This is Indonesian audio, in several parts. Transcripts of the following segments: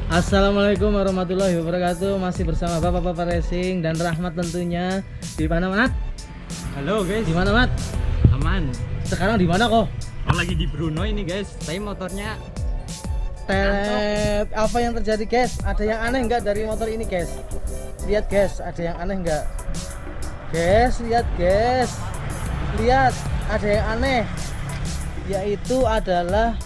Assalamualaikum warahmatullahi wabarakatuh. Masih bersama Bapak-bapak Racing dan Rahmat tentunya. Di mana, Mat? Halo guys. Di mana, Mat? Aman. Sekarang di mana kok? Oh, lagi di Bruno ini guys. Tapi motornya Telet. Apa yang terjadi, guys? Ada yang aneh nggak dari motor ini, guys? Lihat, guys, ada yang aneh nggak? Guys, lihat, guys. Lihat, ada yang aneh. Yaitu adalah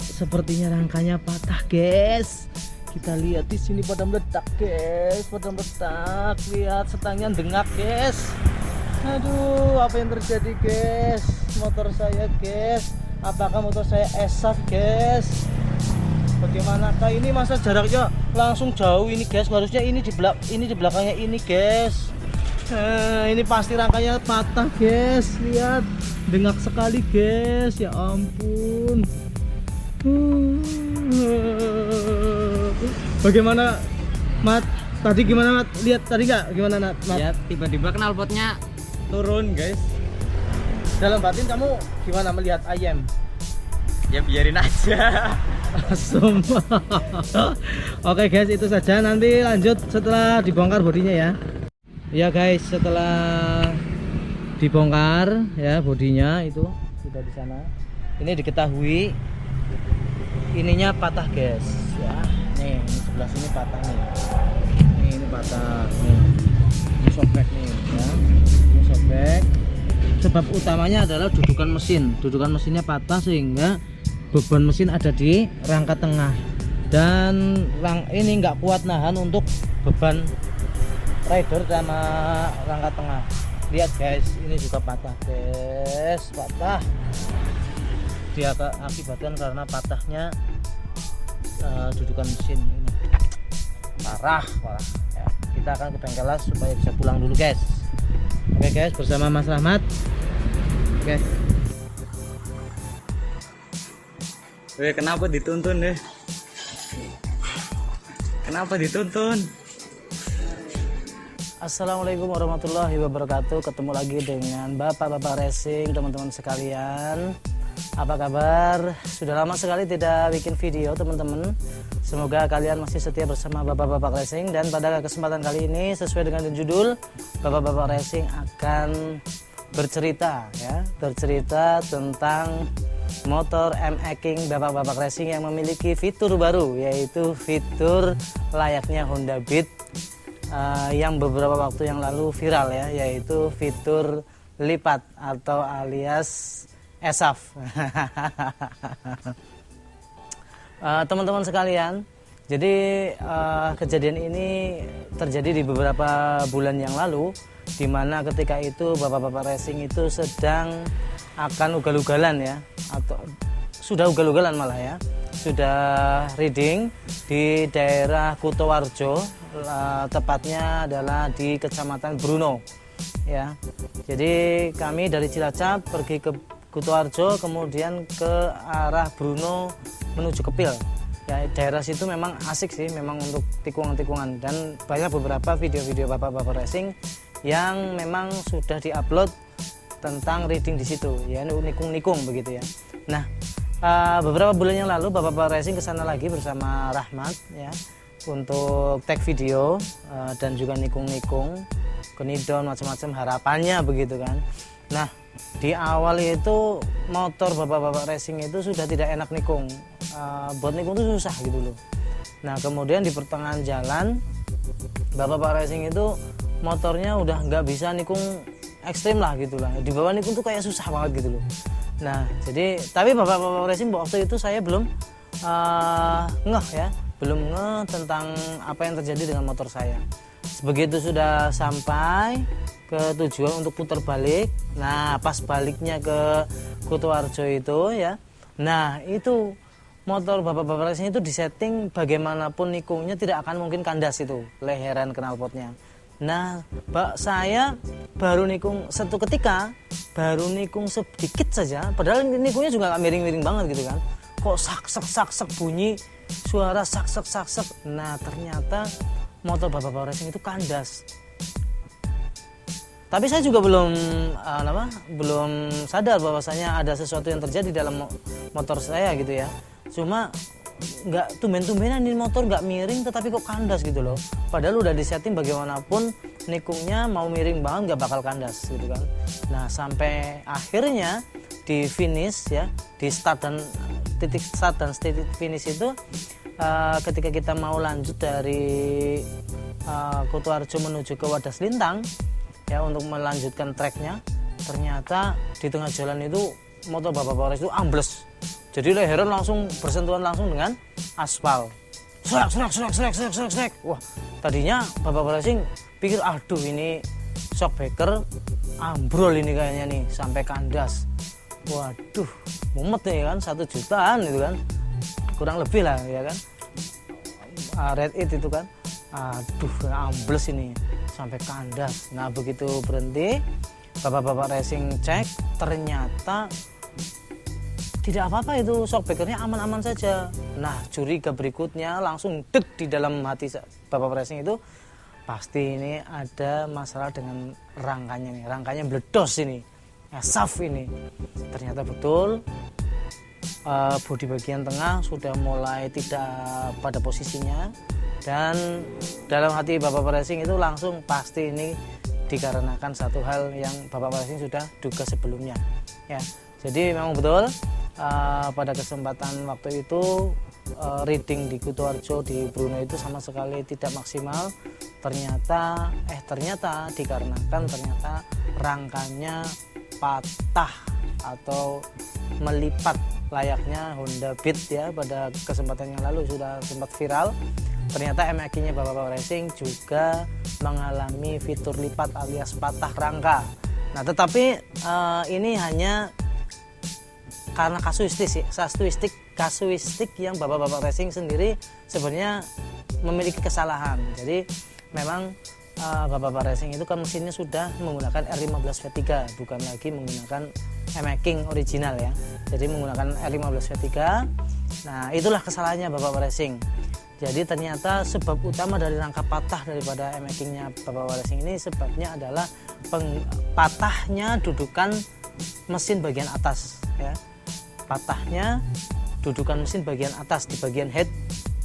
sepertinya rangkanya patah, guys. Kita lihat di sini pada meledak, guys. Pada meledak. Lihat setangnya dengak, guys. Aduh, apa yang terjadi, guys? Motor saya, guys. Apakah motor saya esaf, guys? Bagaimanakah ini? Masa jaraknya langsung jauh ini, guys? Harusnya ini di belakangnya ini, guys. Ini pasti rangkanya patah, guys. Lihat, dengak sekali, guys. Ya ampun. Bagaimana, Mat? Tadi gimana, Mat? Lihat tadi nggak? Gimana, Mat? ya tiba-tiba knalpotnya turun guys. Dalam batin kamu gimana melihat ayam? Ya biarin aja. Asum. Oke guys, itu saja. Nanti lanjut setelah dibongkar bodinya ya. Ya guys, setelah dibongkar ya bodinya itu sudah di sana. Ini diketahui ininya patah, guys. Ya, nih ini sebelah sini patah nih. Ini patah nih. Ini sobek nih ya. Ini sobek. Sebab utamanya adalah dudukan mesin. Dudukan mesinnya patah sehingga beban mesin ada di rangka tengah. Dan ini nggak kuat nahan untuk beban rider sama rangka tengah. Lihat guys, ini juga patah, guys. Patah. Dia akibatkan karena patahnya dudukan mesin ini. Parah. Ya, kita akan ke bengkel supaya bisa pulang dulu, guys. Oke guys, bersama Mas Rahmat. Oke. Kenapa dituntun deh? Kenapa dituntun? Assalamualaikum warahmatullahi wabarakatuh. Ketemu lagi dengan Bapak-bapak Racing, teman-teman sekalian. Apa kabar? Sudah lama sekali tidak bikin video, teman-teman. Semoga kalian masih setia bersama Bapak-bapak Racing. Dan pada kesempatan kali ini, sesuai dengan judul, Bapak-bapak Racing akan bercerita tentang motor MX King Bapak-bapak Racing yang memiliki fitur baru, yaitu fitur layaknya Honda Beat yang beberapa waktu yang lalu viral ya, yaitu fitur lipat atau alias ESAF. Teman-teman sekalian, jadi kejadian ini terjadi di beberapa bulan yang lalu, di mana ketika itu Bapak-bapak Racing itu sedang akan ugal-ugalan ya, atau sudah ugal-ugalan malah ya, sudah riding di daerah Kutoarjo, tepatnya adalah di Kecamatan Bruno ya. Jadi kami dari Cilacap pergi ke Kutoarjo, kemudian ke arah Bruno menuju Kepil ya. Daerah situ memang asik sih, memang untuk tikungan-tikungan, dan banyak beberapa video-video Bapak-bapak Racing yang memang sudah diupload tentang riding di situ ya, nikung-nikung begitu ya. Nah, beberapa bulan yang lalu Bapak-bapak Racing kesana lagi bersama Rahmat ya, untuk tag video dan juga nikung-nikung, kenidon macam-macam harapannya begitu kan. Nah, di awal itu motor Bapak-bapak Racing itu sudah tidak enak nikung, buat nikung itu susah gitu loh. Nah, kemudian di pertengahan jalan Bapak-bapak Racing itu motornya udah nggak bisa nikung ekstrim lah gitu lah, di bawah nikung tuh kayak susah banget gitu loh. Nah, jadi tapi Bapak-bapak Racing waktu itu saya belum ngeh ya, belum ngeh tentang apa yang terjadi dengan motor saya. Begitu sudah sampai ke tujuan untuk putar balik, nah pas baliknya ke Kutoarjo itu ya, nah itu motor Bapak-bapak Racing itu disetting bagaimanapun nikungnya tidak akan mungkin kandas itu leheran knalpotnya. Nah, saya baru nikung satu ketika, baru nikung sedikit saja, padahal nikungnya juga gak miring-miring banget gitu kan. Kok sak bunyi suara sak. Nah, ternyata motor Bapak-bapak Racing itu kandas. Tapi saya juga belum sadar bahwasanya ada sesuatu yang terjadi dalam motor saya gitu ya. Cuma nggak tumben-tumbenan ini motor nggak miring tetapi kok kandas gitu loh. Padahal udah disetting bagaimanapun nikungnya mau miring banget nggak bakal kandas gitu kan. Nah sampai akhirnya di finish ya, di start dan titik start dan titik finish itu ketika kita mau lanjut dari Kutoarjo menuju ke Wadas Lintang ya untuk melanjutkan treknya, ternyata di tengah jalan itu motor Bapak Polres itu ambles. Jadi lehernya langsung bersentuhan langsung dengan aspal. Srek. Wah, tadinya Bapak Polres pikir aduh ini shockbreaker ambrol ini kayaknya nih sampai kandas. Waduh, mumet nih kan 1 jutaan itu kan. Kurang lebih lah ya kan. Red It itu kan. Aduh, ambles ini sampai kandas. Nah, begitu berhenti, Bapak-bapak racing cek, ternyata tidak apa-apa itu shockbreakernya aman-aman saja. Nah, curiga berikutnya langsung deg di dalam hati Bapak racing itu, pasti ini ada masalah dengan rangkanya nih, rangkanya meledos ini, SAF ini. Ternyata betul, bodi bagian tengah sudah mulai tidak pada posisinya, dan dalam hati Bapak racing itu langsung pasti ini dikarenakan satu hal yang Bapak racing sudah duga sebelumnya ya. Jadi memang betul pada kesempatan waktu itu reading di Kutoarjo di Brunei itu sama sekali tidak maksimal. Ternyata dikarenakan ternyata rangkanya patah atau melipat layaknya Honda Beat ya, pada kesempatan yang lalu sudah sempat viral. Ternyata MX-nya Bapak Racing juga mengalami fitur lipat alias patah rangka. Nah, tetapi ini hanya karena kasuistik yang Bapak Racing sendiri sebenarnya memiliki kesalahan. Jadi memang Bapak Racing itu kan mesinnya sudah menggunakan R15 V3, bukan lagi menggunakan MX original ya. Jadi menggunakan R15 V3. Nah, itulah kesalahannya Bapak Racing. Jadi ternyata sebab utama dari rangka patah daripada MX-nya Bapak Racing ini sebabnya adalah patahnya dudukan mesin bagian atas ya. Patahnya dudukan mesin bagian atas di bagian head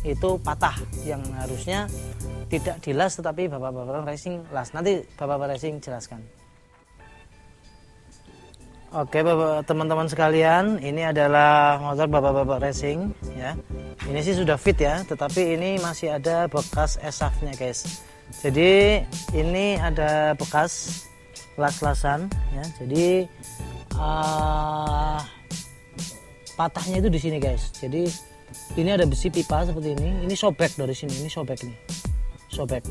itu patah, yang harusnya tidak dilas tetapi Bapak Racing las. Nanti Bapak Racing jelaskan. Oke teman-teman sekalian, ini adalah motor Bapak Racing ya. Ini sih sudah fit ya, tetapi ini masih ada bekas SAF-nya guys. Jadi ini ada bekas las-lasan ya. Jadi patahnya itu di sini guys. Jadi ini ada besi pipa seperti ini sobek dari sini, ini sobek nih, sobek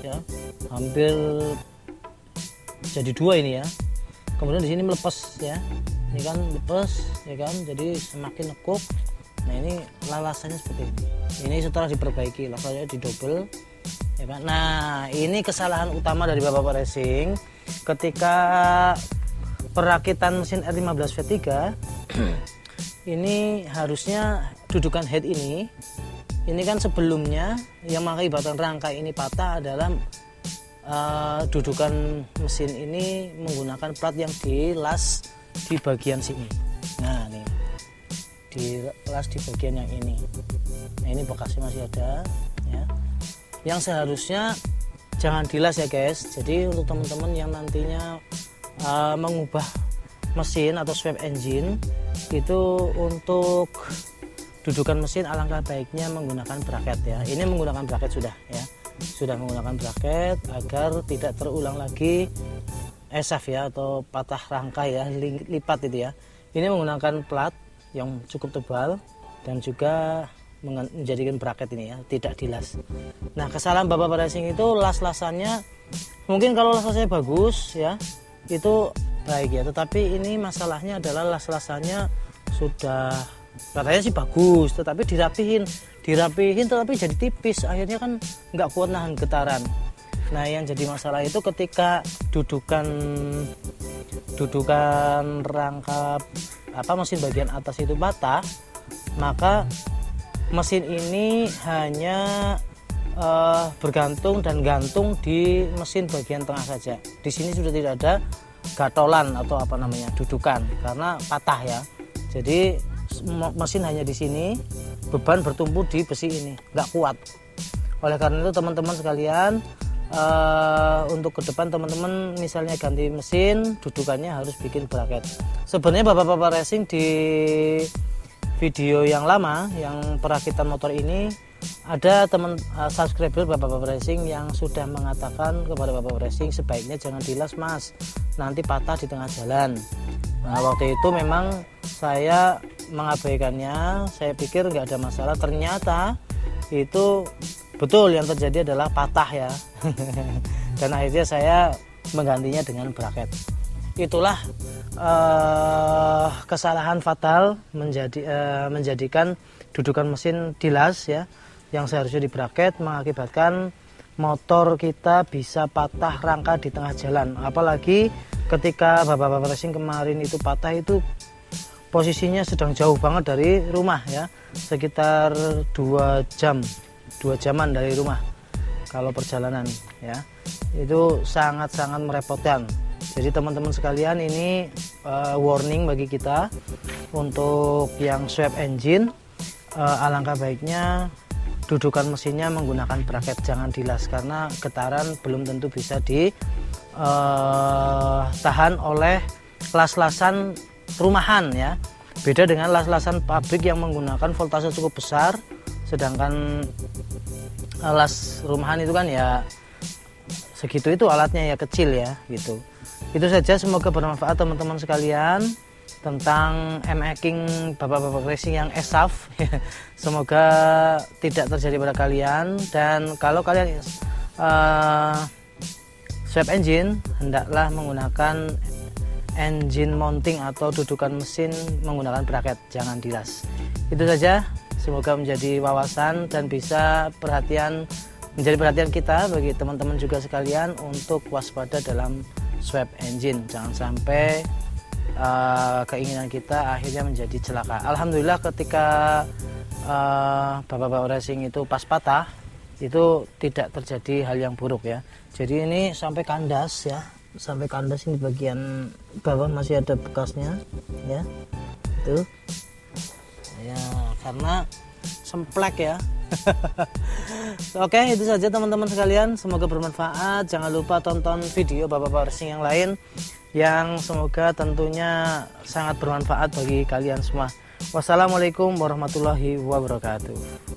ya, hampir jadi 2 ini ya. Kemudian di sini melepas ya, ini kan lepas ya kan, jadi semakin nekuk. Nah ini lalasannya seperti ini. Ini setelah diperbaiki, lasannya didobel ya kan. Nah ini kesalahan utama dari Bapak Racing ketika perakitan mesin R15 V3. Ini harusnya dudukan head ini kan sebelumnya yang mengakibatkan rangka ini patah adalah dudukan mesin ini menggunakan plat yang dilas di bagian sini. Nah nih, dilas di bagian yang ini. Nah ini bekasnya masih ada ya. Yang seharusnya jangan dilas ya guys. Jadi untuk teman-teman yang nantinya mengubah mesin atau swap engine itu, untuk dudukan mesin alangkah baiknya menggunakan bracket ya. Ini menggunakan bracket sudah menggunakan bracket agar tidak terulang lagi SAF ya, atau patah rangka ya, lipat itu ya. Ini menggunakan plat yang cukup tebal dan juga menjadikan bracket ini ya, tidak dilas. Nah kesalahan Bapak Racing itu las-lasannya, mungkin kalau las-lasannya bagus ya itu baik ya, tetapi ini masalahnya adalah las-lasannya sudah katanya sih bagus, tetapi dirapihin tetapi jadi tipis, akhirnya kan nggak kuat nahan getaran. Nah yang jadi masalah itu ketika dudukan rangka mesin bagian atas itu patah, maka mesin ini hanya bergantung dan gantung di mesin bagian tengah saja. Di sini sudah tidak ada gatolan atau apa namanya dudukan karena patah ya. Jadi mesin hanya di sini, beban bertumpu di besi ini, nggak kuat. Oleh karena itu teman-teman sekalian, untuk ke depan teman-teman misalnya ganti mesin, dudukannya harus bikin bracket. Sebenarnya bapak-bapak racing di video yang lama yang perakitan motor ini ada teman subscriber bapak-bapak racing yang sudah mengatakan kepada bapak racing sebaiknya jangan dilas mas, nanti patah di tengah jalan. Nah waktu itu memang saya mengabaikannya, saya pikir nggak ada masalah, ternyata itu betul yang terjadi adalah patah ya. Dan akhirnya saya menggantinya dengan bracket. Itulah kesalahan fatal menjadikan dudukan mesin dilas ya, yang seharusnya di bracket, mengakibatkan motor kita bisa patah rangka di tengah jalan. Apalagi ketika bapak-bapak racing kemarin itu patah, itu posisinya sedang jauh banget dari rumah ya, sekitar 2 jaman dari rumah kalau perjalanan ya. Itu sangat-sangat merepotkan. Jadi teman-teman sekalian, ini warning bagi kita untuk yang swap engine, alangkah baiknya dudukan mesinnya menggunakan bracket, jangan dilas karena getaran belum tentu bisa ditahan oleh las-lasan rumahan ya. Beda dengan las-lasan pabrik yang menggunakan voltase cukup besar, sedangkan las rumahan itu kan ya segitu, itu alatnya ya kecil ya gitu. Itu saja, semoga bermanfaat teman-teman sekalian tentang M-Hacking bapak-bapak racing yang ESAF. Semoga tidak terjadi pada kalian, dan kalau kalian swap engine, hendaklah menggunakan engine mounting atau dudukan mesin menggunakan bracket, jangan dilas. Itu saja, semoga menjadi wawasan dan bisa menjadi perhatian kita bagi teman-teman juga sekalian untuk waspada dalam swap engine. Jangan sampai keinginan kita akhirnya menjadi celaka. Alhamdulillah ketika bapak-bapak racing itu pas patah, itu tidak terjadi hal yang buruk ya. Jadi ini sampai kandas ya, sampai kandas ini bagian bawah masih ada bekasnya ya, itu ya karena semplek ya. Oke, itu saja teman-teman sekalian, semoga bermanfaat. Jangan lupa tonton video bapak-bapak racing yang lain yang semoga tentunya sangat bermanfaat bagi kalian semua. Wassalamualaikum warahmatullahi wabarakatuh.